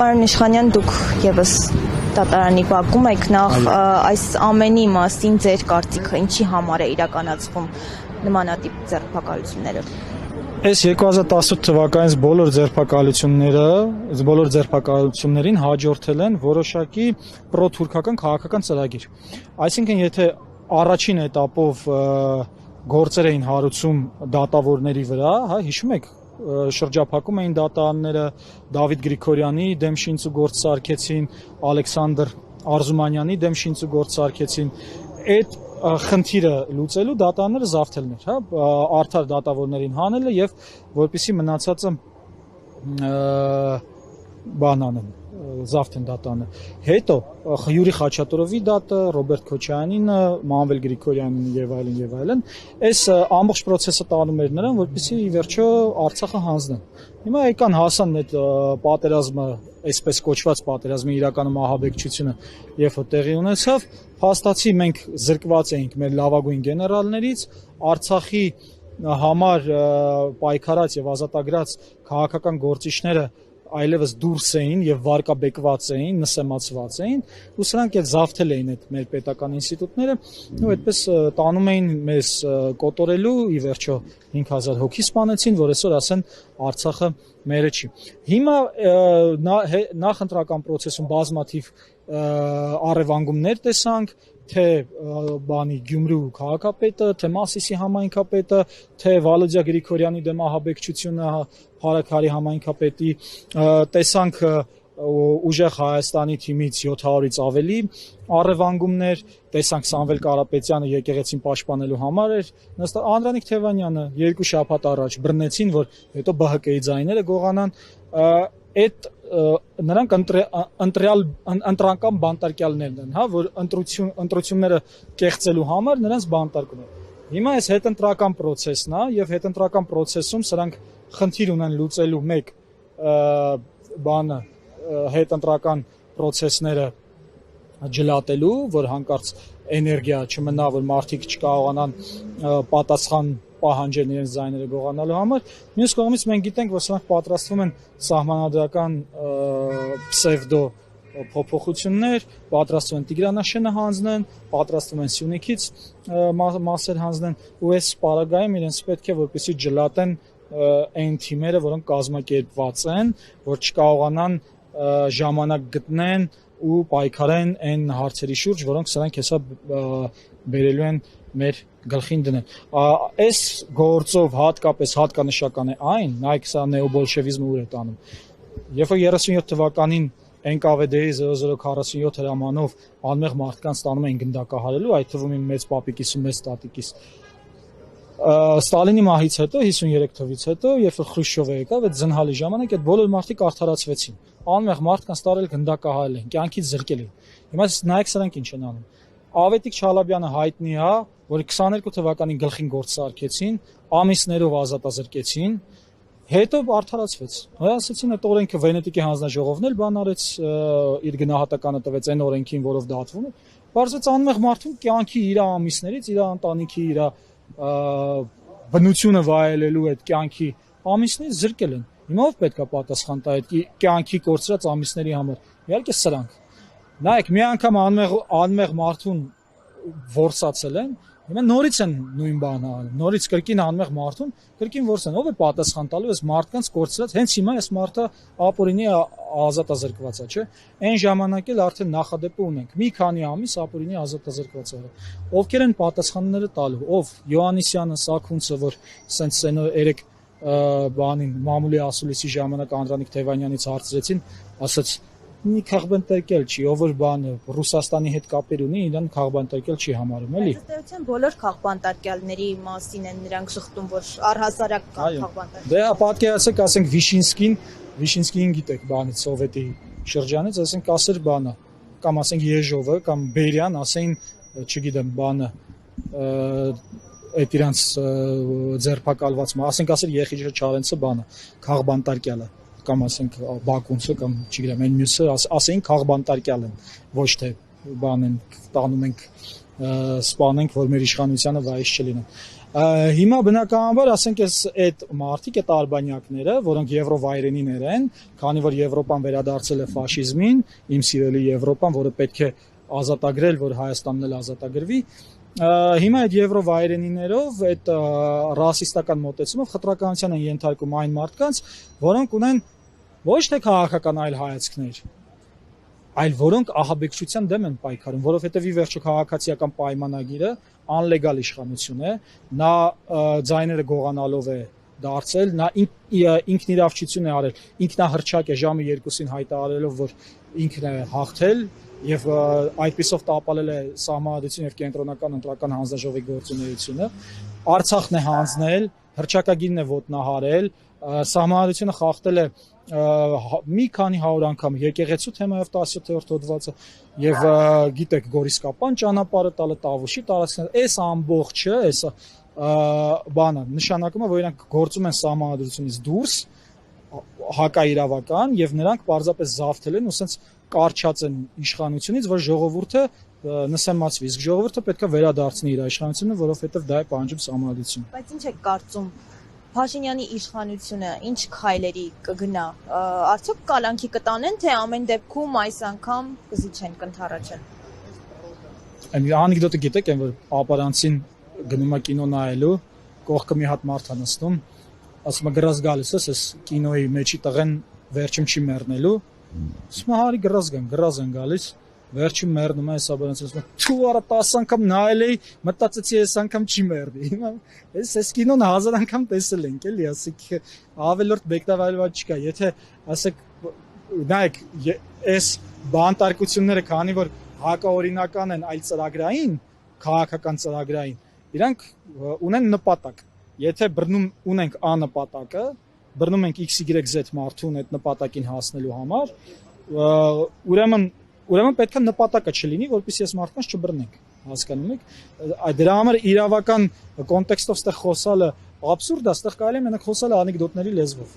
Պարոն Իշխանյան, դուք եւս դատարանի բակում եք, նախ այս ամենի մասին ձեր կարծիքը ինչի համար է իրականացվում նմանատիպ ձերբակալությունները։ Այս 2018 թվականից բոլոր ձերբակալություններին հաջորդել են որոշակի պրոթուրքական քաղաքական ծրագիր։ Այսինքն, եթե առաջին этаպով գործեր էին հարուցում դատավորների վրա, հիշում եք, շրջափակում էին դատարանները, Դավիթ Գրիգորյանի դեմ շինծուգործ սարքեցին, Ալեքսանդր Արզումանյանի դեմ շինծուգործ սարքեցին, այդ խնդիրը լուծելու դատարանները զավթելն էր, արդար դատավորներին հանելը եւ որպեսզի մնացածը բանանեն, զավթեն դատանը։ Հետո Յուրի Խաչատուրովի դատը, Ռոբերտ Քոչարյանինը, Մանվել Գրիգորյանին եւ այլն, այս ամբողջ process-ը տանում էր նրան, որպեսզի ի վերջո Արցախը հանձնեն։ Հիմա եկան հասան այդ պատերազմը, այսպես կոչված պատերազմի իրականում ահաբեկչությունը երբ որ տեղի ունեցավ, փաստացի մենք զրկված էինք մեր լավագույն գեներալներից, Արցախի համար պայքարած եւ ազատագրած քաղաքական գործիչները այլևս դուրս էին եւ վարկաբեկված էին, նսեմացված էին, ու սրանք էլ զավթել էին այդ մեր պետական ինստիտուտները, ու այդպես տանում էին մեզ կոտորելու, ի վերջո 5000 հոգի սպանեցին, որ այսօր ասեն Արցախը մերը չի։ Հիմա նախընտրական process-ում բազմաթիվ առևանգումներ տեսանք, թե Գյումրու քաղաքապետը, թե Մասիսի համայնքապետը, թե Վալոդիա Գրիգորյանի դեմ ահաբեկչությունը Փարաքարի համայնքապետի, տեսանք ուժեղ Հայաստանի թիմից 700-ից ավելի առևանգումներ, տեսանք Սամվել Կարապետյանը եկեղեցին պաշտպանելու համար էր, Անդրանիկ Թևանյանը 2 շաբաթ առաջ բռնեցին, որ հետո ԲՀԿ-ի ձայները գողանան, այդ նրանք ընտրական բանտարկյալներն են, որ ընտրությունները կեղծելու համար նրանց բանտարկում են։ Հիմա այս հետընտրական process-ն է եւ հետընտրական process-ում սրանք խնդիր ունեն լուծելու մեկ բանը հետընտրական process-ները ջլատելու, որ հանկարծ էներգիա չմնա, որ մարդիկ չկարողանան պատասխան պահանջել իրենց ձայները գողանալու համար, մյուս կողմից մենք գիտենք, որ սրանք պատրաստվում են սահմանադրական պսևդո փոփոխություններ, պատրաստվում են Տիգրանաշենը հանձնեն, պատրաստվում են Սյունիքից մասեր հանձնեն, ու այս պարագայում իրենց պետք է որպեսզի ջլատեն այն թիմերը, որոնք կազմակերպված են, որ չկարողանան ժամանակ գտնեն ու պայքարեն այն հարցերի շուրջ, որոնք սրանք հեսա բերելու են մեր գլխին դնեն։ Այս գործով հատկապես հատկանշական է այն, նայեք սա նեոբոլշևիզմը ուր է տանում։ Երբ որ 37 թվականին NKVD-ի 0047 հրամանով անմեղ մարդկանց տանում էին գնդակահարելու, այդ թվում իմ մեծ պապիկիս ու մեծ տատիկիս, Ստալինի մահից հետո 53 թվից հետո, երբ որ Խրուշչովը եկավ, այդ զնհալի ժամանակ այդ բոլոր մարդիկ արդարացվեցին։ Անմեղ մարդկանց տարել գնդակահարել են, կյանքից զրկել են։ Հիմա նայեք սրանք ինչ են անում։ Ավետիք Չալաբյանը հայտնի է, որ 22 թվականին գլխին գործ սարքեցին, ամիսներով ազատազրկեցին, հետո արդարացվեց։ Ասացին այդ օրենքը Վենետիկի հանձնաժողովն էլ բան արեց, իր գնահատականը տվեց այն օրենքին, որով դատվում է։ Բարձրաց անմեղ մարդուն կյանքի իր ամիսներից, իր ընտանիքի, իր բնությունը վայելելու այդ կյանքի ամիսներից զրկել են։ Հիմա ով պետք է պատասխան տա այդ կյանքի կորցրած ամիսների համար։ Իհարկե սրանք։ Նայեք, մի անգամ անմեղ մարդուն որսացել են, հիմա նորից են նույն բանը անում։ Նորից կրկին անմեղ մարդուն, կրկին որսան։ Ով է պատասխան տալու այս մարդկանց կորցրած։ Հենց հիմա այս մարդը ապօրինի ազատազրկված է, չէ՞։ Այն ժամանակ էլ արդեն նախադեպը ունենք։ Մի քանի ամիս ապօրինի ազատազրկված է։ Ովքեր են պատասխանները տալու։ Ով Յոհաննիսյանը, Սաքունցը, որ սենց երեք բանին մամուլի ասուլիսի ժամանակ Անդրանիկ Թևանյանից հարցրեցին, ասաց մի քաղբանտարկել չի, ով որ բանը Ռուսաստանի հետ կապեր ունի, իրան քաղբանտարկել չի համարում, էլի։ Ըստ բոլոր քաղբանտարկյալների մասին են նրանք շղթում, որ առհասարակ քաղբանտարկել։ Դե պատկերացեք, ասենք Վիշինսկին գիտեք բանից սովետի շրջանից, ասենք ասեր բանը, կամ ասենք Եժովը, կամ Բերյան, ասեն, չգիտեմ, բանը այդ իրանց ձերբակալված, ասենք ասեր Եղիջը Չարենցը բանը, քաղբանտարկյալը, կամ ասենք Բակունցը, կամ չգիտեմ, այն մյուսը, ասենք քաղբանտարկյալ են, ոչ թե բան են տանում ենք սպանենք, որ մեր իշխանությանը վայից չլինեն։ Հիմա բնականաբար ասենք այդ մարդիկ, այդ արբանյակները, որոնք եվրովայրենիներ են, քանի որ Եվրոպան վերադարձել է ֆաշիզմին, իմ սիրելի Եվրոպան, որը պետք է ազատագրել, որ Հայաստանն էլ ազատագրվի, հիմա այդ եվրովայրենիներով, այդ ռասիստական մոտեցումով խտրականության են ենթարկում այն մարդկանց, որոնք ունեն ոչ թե քաղաքական այլ հայացքներ, այլ որոնք ահաբեկչության դեմ են պայքարում, որովհետև ի վերջո քաղաքացիական պայմանագիրը անլեգալ իշխանություն է, նա ձայները գողանալով է դարձել, նա ինքնիրավչություն է արել, ինքնահռչակ է ժամը 2-ին հայտարարելով, որ ինքն է հաղթել եւ այդպիսով տապալել է Սահմանադրություն եւ Կենտրոնական ընտրական հանձնաժողովի գործունեությունը, Արցախն է հանձնել, հռչակագիրն է ոտնահարել, Սահմանադրությունը խախտել է մի քանի 100 անգամ եկեղեցու թեմայով 17-րդ հոդվածը եւ գիտեք Գորիսկապան ճանապարհը տալը Տավուշի տարածքները, այս ամբողջը, այս բանը նշանակում է, որ իրանք գործում են Սահմանադրությունից դուրս հակաիրավական եւ նրանք պարզապես զավթել են ու ասենց կարճած են իշխանությունից, որ ժողովուրդը նսեմացվի, իսկ ժողովուրդը պետք է վերադարձնի իր իշխանությունը, որովհետեւ դա է պահանջում Սահմանադրությունը։ Բայց ինչ եք կարծում Փաշինյանի իշխանությունը ինչ քայլերի կգնա, արդյոք կալանքի կտանեն, թե ամեն դեպքում այս անգամ կզիջեն, կընդառաջեն։ Անեկդոտը գիտեք, որ ապարանցին գնում է կինո նայելու, կողքը մի հատ մարդ է նստում, ասում է գրած գալիս ես, այս կինոյի մեջի տղեն վերջում չի մեռնելու, ասում է հարի գրած են գալիս, վերջում մեռնում է այս ապարանցին, ասում է թու արա 10 անգամ նայել էի, մտածեցի այս անգամ չի մեռնի։ Հիմա այս կինոն 1000 անգամ տեսել ենք, էլի, ասեք ավելորդ բեկտավայրված չկա, եթե ասեք նայեք, այս բանտարկությունները, քանի որ հակաօրինական են այլ ծրագրային, քաղաքական ծրագրային, իրանք ունեն նպատակ։ Եթե բռնում ունենք անպատակը, բռնում ենք XYZ մարդուն այդ նպատակին հասնելու համար, ուրեմն պետք է նպատակը չլինի, որպեսզի այս մարդկանց չբռնենք, հասկանում եք։ Դրա համար իրավական կոնտեքստով ստեղ խոսալը absurd է, ստեղ կարելի է մենակ խոսալ անեկդոտների լեզվով։